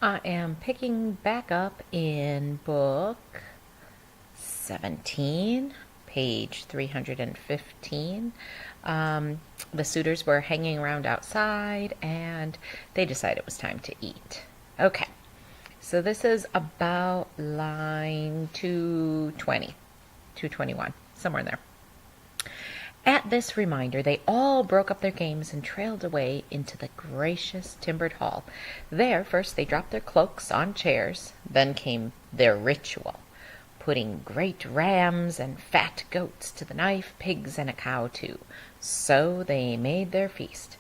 I am picking back up in book 17, page 315. The suitors were hanging around outside and they decided it was time to eat. Okay, so this is about line 220, 221, somewhere in there. At this reminder, they all broke up their games and trailed away into the gracious timbered hall. There, first they dropped their cloaks on chairs, then came their ritual, putting great rams and fat goats to the knife, pigs and a cow too. So they made their feast.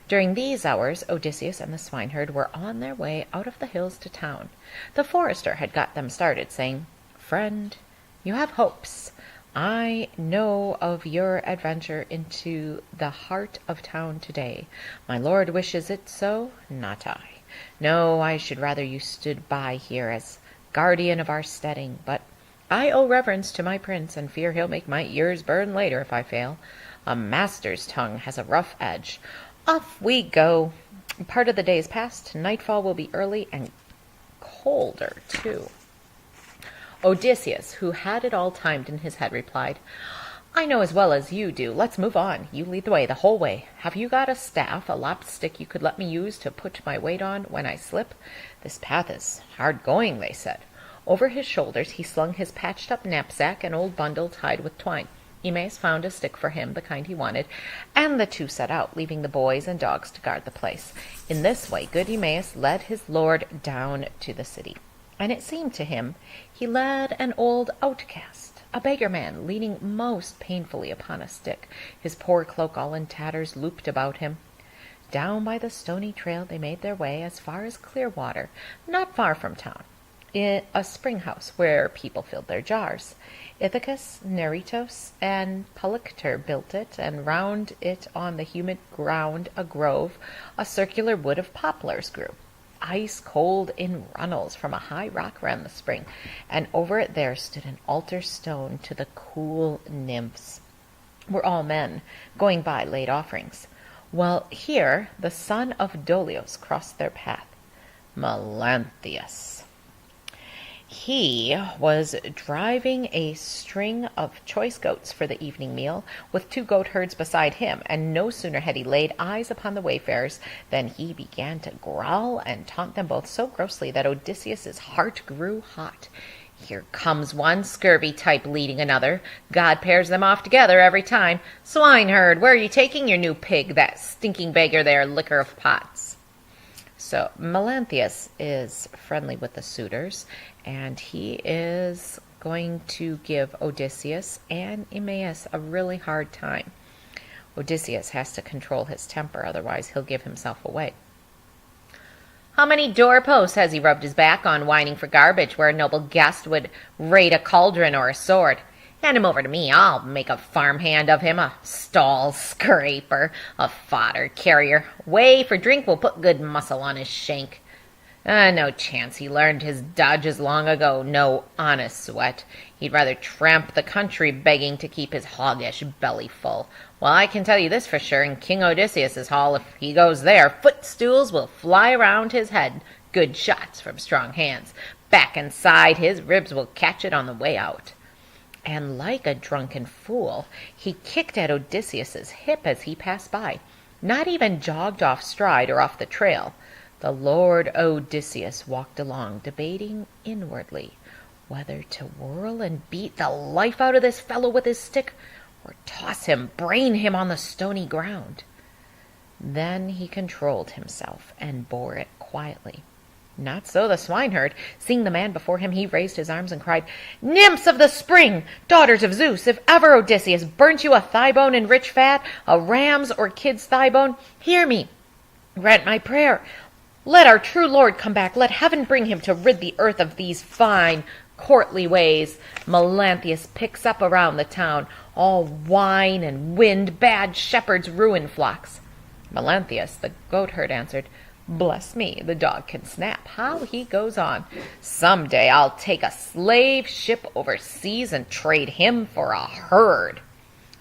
During these hours, Odysseus and the swineherd were on their way out of the hills to town. The forester had got them started, saying, "Friend, you have hopes. I know of your adventure into the heart of town today. My lord wishes it so, not I. No, I should rather you stood by here as guardian of our steading, but I owe reverence to my prince, and fear he'll make my ears burn later if I fail. A master's tongue has a rough edge. Off we go. Part of the day is past. Nightfall will be early and colder, too." Odysseus, who had it all timed in his head, replied, "I know as well as you do. Let's move on. You lead the way, the whole way. Have you got a staff, a lopped stick you could let me use to put my weight on when I slip? This path is hard going," they said. Over his shoulders he slung his patched-up knapsack, an old bundle tied with twine. Eumaeus found a stick for him, the kind he wanted, and the two set out, leaving the boys and dogs to guard the place. In this way good Eumaeus led his lord down to the city. And it seemed to him he led an old outcast, a beggar man, leaning most painfully upon a stick, his poor cloak all in tatters looped about him. Down by the stony trail they made their way as far as Clearwater, not far from town, in a spring house where people filled their jars. Ithacus, Neritos, and Polyctor built it, and round it on the humid ground a grove, a circular wood of poplars grew. Ice cold in runnels from a high rock ran the spring, and over it there stood an altar stone to the cool nymphs, where all men going by laid offerings. Well, here the son of Dolios crossed their path, Melanthius. He was driving a string of choice goats for the evening meal, with 2 goatherds beside him, and no sooner had he laid eyes upon the wayfarers than he began to growl and taunt them both so grossly that Odysseus's heart grew hot. "Here comes one scurvy type leading another. God pairs them off together every time. Swineherd, where are you taking your new pig, that stinking beggar there, licker of pots?" So Melanthius is friendly with the suitors, and he is going to give Odysseus and Eumaeus a really hard time. Odysseus has to control his temper, otherwise he'll give himself away. "How many doorposts has he rubbed his back on, whining for garbage, where a noble guest would rate a cauldron or a sword? Hand him over to me. I'll make a farmhand of him, a stall scraper, a fodder carrier. Whey for drink will put good muscle on his shank. No chance. He learned his dodges long ago. No honest sweat. He'd rather tramp the country begging to keep his hoggish belly full. Well, I can tell you this for sure, in King Odysseus's hall, if he goes there, footstools will fly around his head. Good shots from strong hands. Back and side, his ribs will catch it on the way out." And like a drunken fool, he kicked at Odysseus's hip as he passed by, not even jogged off stride or off the trail. The Lord Odysseus walked along, debating inwardly whether to whirl and beat the life out of this fellow with his stick, or toss him, brain him on the stony ground. Then he controlled himself and bore it quietly. Not so the swineherd. Seeing the man before him, he raised his arms and cried, "Nymphs of the spring, daughters of Zeus, if ever Odysseus burnt you a thigh bone in rich fat, a ram's or kid's thigh bone, hear me, grant my prayer. Let our true lord come back. Let heaven bring him to rid the earth of these fine, courtly ways Melanthius picks up around the town, all wine and wind, bad shepherds ruin flocks." Melanthius, the goatherd, answered, "Bless me, the dog can snap. How he goes on! Some day I'll take a slave ship overseas and trade him for a herd."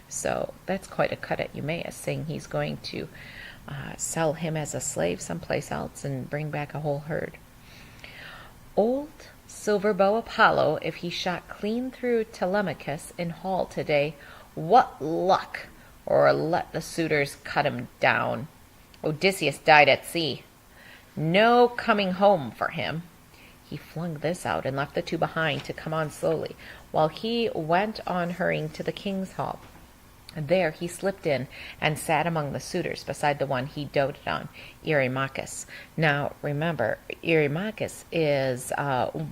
So that's quite a cut at Eumaeus, saying he's going to sell him as a slave someplace else and bring back a whole herd. Old silver bow Apollo, if he shot clean through Telemachus in hall today, what luck! Or let the suitors cut him down. Odysseus died at sea. No coming home for him. He flung this out and left the two behind to come on slowly, while he went on hurrying to the king's hall. There he slipped in and sat among the suitors beside the one he doted on, Eurymachus. Now, remember, Eurymachus is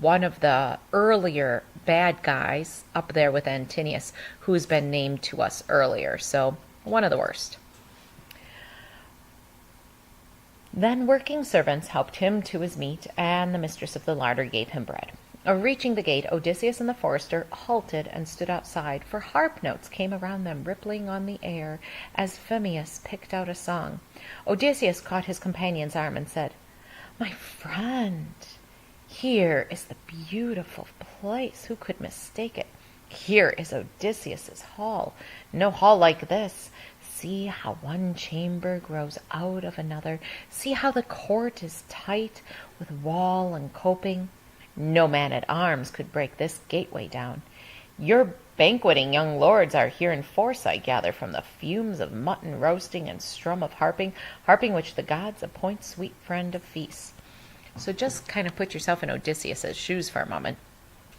one of the earlier bad guys up there with Antinous, who's been named to us earlier, so one of the worst. Then working servants helped him to his meat, and the mistress of the larder gave him bread. Reaching the gate, Odysseus and the forester halted and stood outside, for harp notes came around them, rippling on the air, as Phemius picked out a song. Odysseus caught his companion's arm and said, "My friend, here is the beautiful place. Who could mistake it? Here is Odysseus's hall. No hall like this. See how one chamber grows out of another. See how the court is tight with wall and coping. No man-at-arms could break this gateway down. Your banqueting young lords are here in force, I gather, from the fumes of mutton roasting and strum of harping which the gods appoint sweet friend of feasts." So just kind of put yourself in Odysseus's shoes for a moment.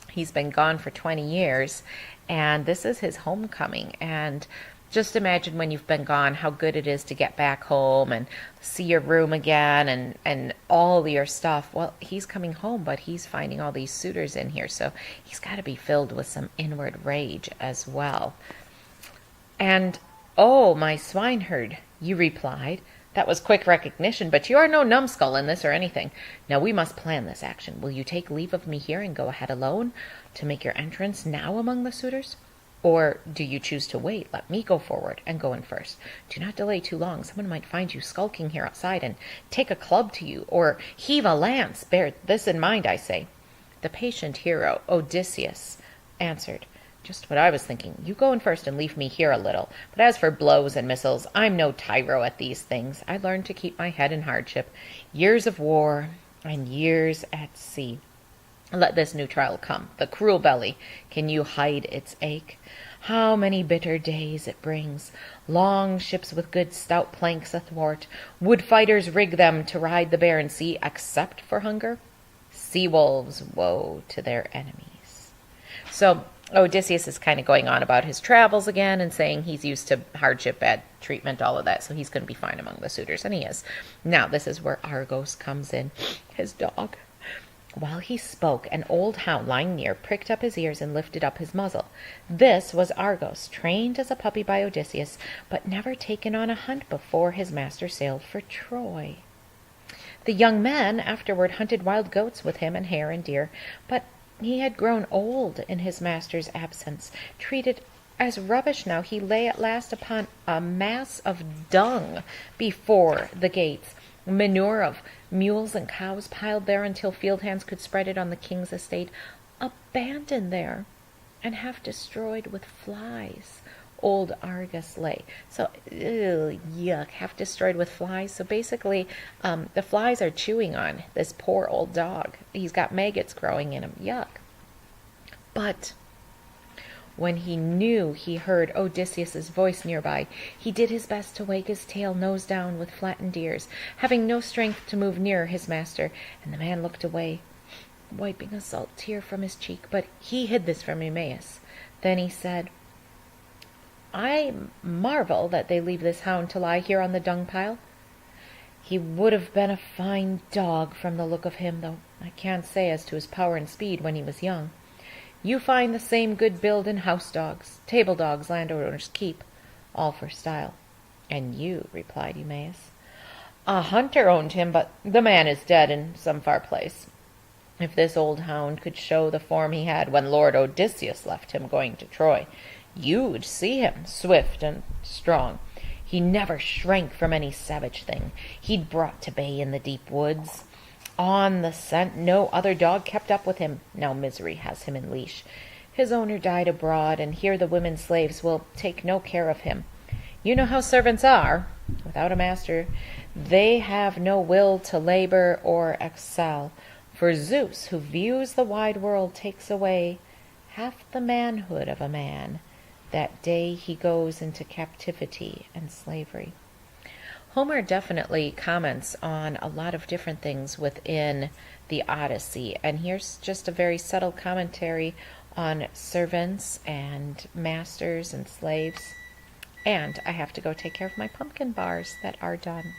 He's been gone for 20 years, and this is his homecoming. And just imagine when you've been gone how good it is to get back home and see your room again and all your stuff. Well, he's coming home, but he's finding all these suitors in here, so he's got to be filled with some inward rage as well. And, "Oh, my swineherd," you replied. "That was quick recognition, but you are no numbskull in this or anything. Now we must plan this action. Will you take leave of me here and go ahead alone to make your entrance now among the suitors? Or do you choose to wait? Let me go forward and go in first. Do not delay too long. Someone might find you skulking here outside and take a club to you, or heave a lance. Bear this in mind, I say." The patient hero, Odysseus, answered, "Just what I was thinking. You go in first and leave me here a little. But as for blows and missiles, I'm no tyro at these things. I learned to keep my head in hardship. Years of war and years at sea. Let this new trial come. The cruel belly. Can you hide its ache? How many bitter days it brings. Long ships with good stout planks athwart. Would fighters rig them to ride the barren sea, except for hunger? Sea wolves, woe to their enemies." So Odysseus is kind of going on about his travels again and saying he's used to hardship, bad treatment, all of that, so he's going to be fine among the suitors, and he is. Now this is where Argos comes in, his dog. While he spoke, an old hound lying near pricked up his ears and lifted up his muzzle. This was Argos, trained as a puppy by Odysseus, but never taken on a hunt before his master sailed for Troy. The young man afterward hunted wild goats with him and hare and deer, but he had grown old in his master's absence. Treated as rubbish now, he lay at last upon a mass of dung before the gates, manure of mules and cows piled there until field hands could spread it on the king's estate, abandoned there and half destroyed with flies. Old Argus lay. So, yuck, half destroyed with flies. So basically, the flies are chewing on this poor old dog. He's got maggots growing in him. Yuck. But when he knew he heard Odysseus's voice nearby, he did his best to wag his tail nose down with flattened ears, having no strength to move nearer his master, and the man looked away, wiping a salt tear from his cheek, but he hid this from Eumaeus. Then he said, "I marvel that they leave this hound to lie here on the dung pile. He would have been a fine dog from the look of him, though I can't say as to his power and speed when he was young. You find the same good build in house dogs, table dogs landowners keep, all for style." "And you," replied Eumaeus. "A hunter owned him, but the man is dead in some far place. If this old hound could show the form he had when Lord Odysseus left him going to Troy, you'd see him, swift and strong. He never shrank from any savage thing he'd brought to bay in the deep woods. On the scent, no other dog kept up with him. Now misery has him in leash. His owner died abroad, and here the women slaves will take no care of him. You know how servants are. Without a master, they have no will to labor or excel. For Zeus, who views the wide world, takes away half the manhood of a man that day he goes into captivity and slavery. Homer definitely comments on a lot of different things within the Odyssey, and here's just a very subtle commentary on servants and masters and slaves. And I have to go take care of my pumpkin bars that are done.